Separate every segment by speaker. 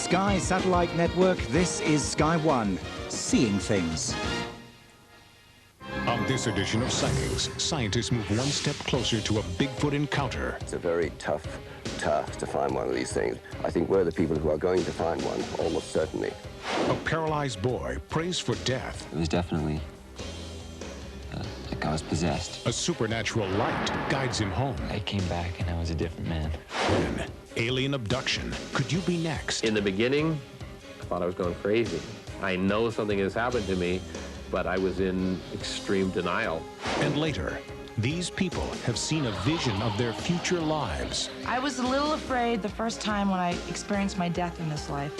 Speaker 1: Sky Satellite Network, this is Sky One, seeing things.
Speaker 2: On this edition of Sightings, scientists move one step closer to a Bigfoot encounter.
Speaker 3: It's a very tough task to find one of these things. I think we're the people who are going to find one, almost certainly.
Speaker 2: A paralyzed boy prays for death.
Speaker 4: It was definitely like I was possessed.
Speaker 2: A supernatural light guides him home.
Speaker 4: I came back and I was a different man.
Speaker 2: Then, alien abduction. Could you be next?
Speaker 5: In the beginning, I thought I was going crazy. I know something has happened to me, but I was in extreme denial.
Speaker 2: And later, these people have seen a vision of their future lives.
Speaker 6: I was a little afraid the first time when I experienced my death in this life.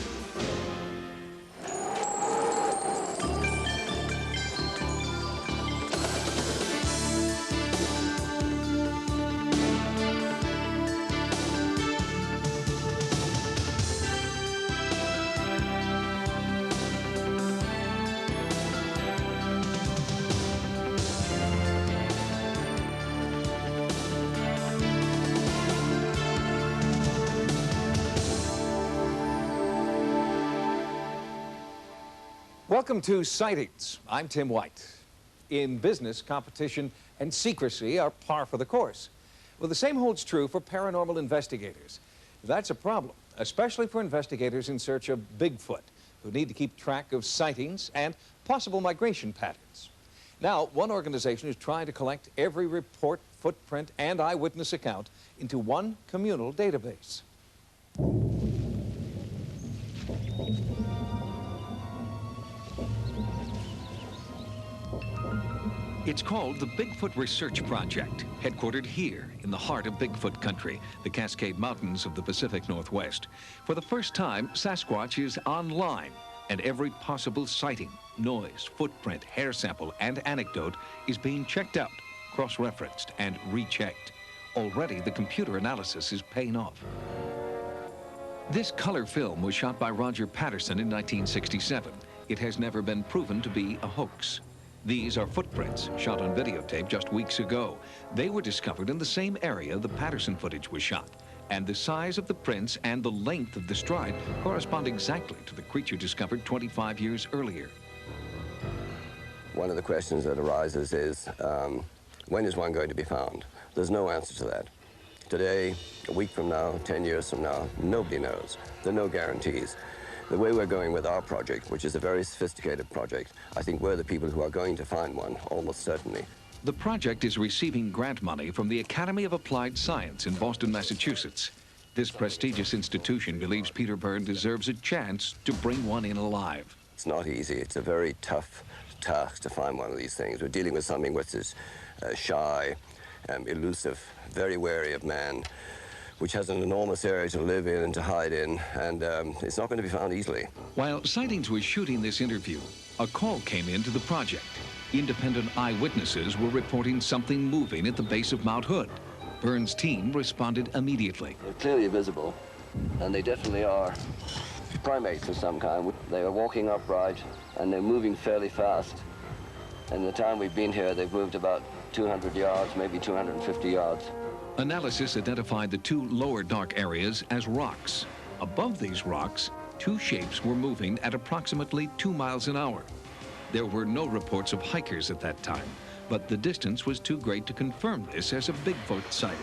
Speaker 7: Welcome to Sightings. I'm Tim White. In business, competition and secrecy are par for the course. Well, the same holds true for paranormal investigators. That's a problem, especially for investigators in search of Bigfoot, who need to keep track of sightings and possible migration patterns. Now, one organization is trying to collect every report, footprint, and eyewitness account into one communal database.
Speaker 8: It's called the Bigfoot Research Project, headquartered here in the heart of Bigfoot country, the Cascade Mountains of the Pacific Northwest. For the first time, Sasquatch is online, and every possible sighting, noise, footprint, hair sample, and anecdote is being checked out, cross-referenced, and rechecked. Already, the computer analysis is paying off. This color film was shot by Roger Patterson in 1967. It has never been proven to be a hoax. These are footprints shot on videotape just weeks ago. They were discovered in the same area the Patterson footage was shot, and the size of the prints and the length of the stride correspond exactly to the creature discovered 25 years earlier.
Speaker 3: One of the questions that arises is, when is one going to be found? There's no answer to that. Today, a week from now, 10 years from now, nobody knows. There are no guarantees. The way we're going with our project, which is a very sophisticated project, I think we're the people who are going to find one, almost certainly.
Speaker 8: The project is receiving grant money from the Academy of Applied Science in Boston, Massachusetts. This prestigious institution believes Peter Byrne deserves a chance to bring one in alive.
Speaker 3: It's not easy. It's a very tough task to find one of these things. We're dealing with something which is shy, elusive, very wary of man, which has an enormous area to live in and to hide in, and it's not going to be found easily.
Speaker 8: While Sightings was shooting this interview, a call came into the project. Independent eyewitnesses were reporting something moving at the base of Mount Hood. Byrne's team responded immediately.
Speaker 3: They're clearly visible, and they definitely are primates of some kind. They are walking upright, and they're moving fairly fast. And the time we've been here, they've moved about 200 yards, maybe 250 yards.
Speaker 8: Analysis identified the two lower dark areas as rocks. Above these rocks, two shapes were moving at approximately 2 miles an hour. There were no reports of hikers at that time, but the distance was too great to confirm this as a Bigfoot sighting.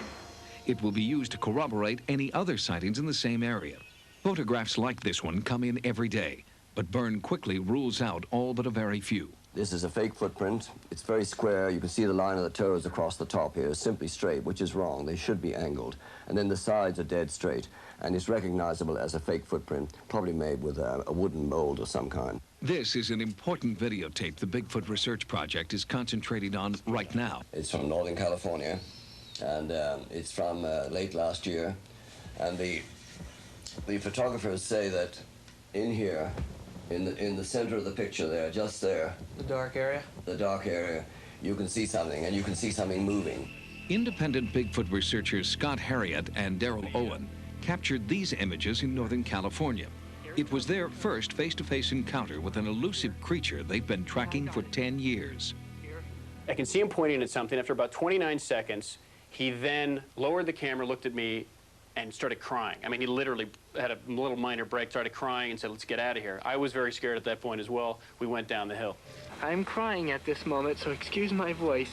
Speaker 8: It will be used to corroborate any other sightings in the same area. Photographs like this one come in every day, but Byrne quickly rules out all but a very few.
Speaker 3: This is a fake footprint. It's very square. You can see the line of the toes across the top here is simply straight, which is wrong. They should be angled. And then the sides are dead straight. And it's recognizable as a fake footprint, probably made with a wooden mold of some kind.
Speaker 8: This is an important videotape the Bigfoot Research Project is concentrating on right now.
Speaker 3: It's from Northern California, and it's from late last year. And the photographers say that in here, in the center of the picture there, just there.
Speaker 9: The dark area?
Speaker 3: The dark area. You can see something, and you can see something moving.
Speaker 8: Independent Bigfoot researchers Scott Harriott and Daryl Owen captured these images in Northern California. It was their first face-to-face encounter with an elusive creature they've been tracking for 10 years.
Speaker 9: I can see him pointing at something. After about 29 seconds, he then lowered the camera, looked at me, and started crying. I mean, he literally had a little minor break, started crying, and said, let's get out of here. I was very scared at that point as well. We went down the hill.
Speaker 10: I'm crying at this moment, so excuse my voice.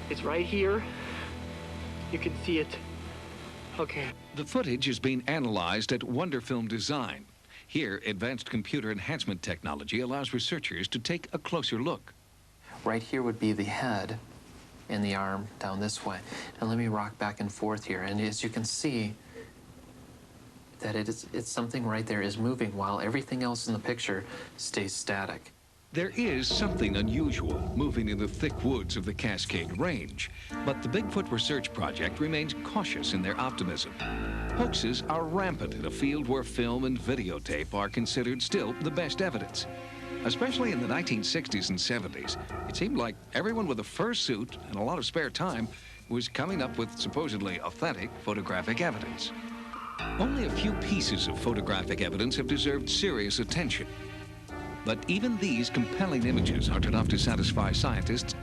Speaker 10: It's right here. You can see it. Okay.
Speaker 8: The footage is being analyzed at Wonder Film Design. Here, advanced computer enhancement technology allows researchers to take a closer look.
Speaker 4: Right here would be the head and the arm down this way. And let me rock back and forth here. And as you can see, that it's something right there is moving while everything else in the picture stays static.
Speaker 8: There is something unusual moving in the thick woods of the Cascade Range, but the Bigfoot Research Project remains cautious in their optimism. Hoaxes are rampant in a field where film and videotape are considered still the best evidence. Especially in the 1960s and 70s, it seemed like everyone with a fursuit and a lot of spare time was coming up with supposedly authentic photographic evidence. Only a few pieces of photographic evidence have deserved serious attention. But even these compelling images aren't enough to satisfy scientists.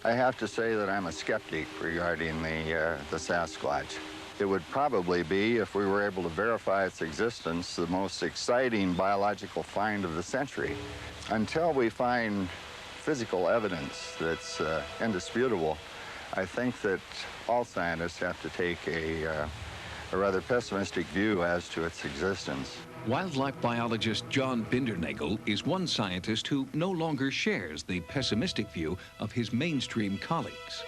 Speaker 11: I have to say that I'm a skeptic regarding the Sasquatch. It would probably be, if we were able to verify its existence, the most exciting biological find of the century. Until we find physical evidence that's indisputable, I think that all scientists have to take a rather pessimistic view as to its existence.
Speaker 8: Wildlife biologist John Bindernagel is one scientist who no longer shares the pessimistic view of his mainstream colleagues.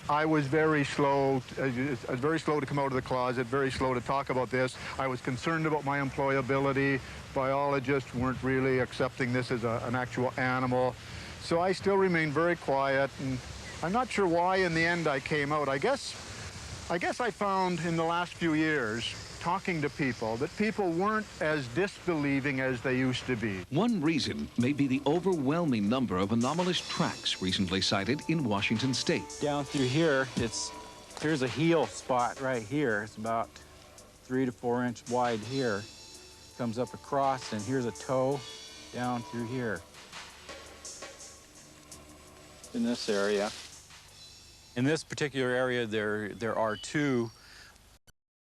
Speaker 12: I was very slow to come out of the closet, very slow to talk about this. I was concerned about my employability. Biologists weren't really accepting this as an actual animal. So I still remained very quiet, and I'm not sure why in the end I came out. I guess I found in the last few years, talking to people, that people weren't as disbelieving as they used to be.
Speaker 8: One reason may be the overwhelming number of anomalous tracks recently sighted in Washington state.
Speaker 13: Down through here, here's a heel spot right here. It's about 3 to 4 inch wide here. Comes up across, and here's a toe down through here. In this area. In this particular area, there are 2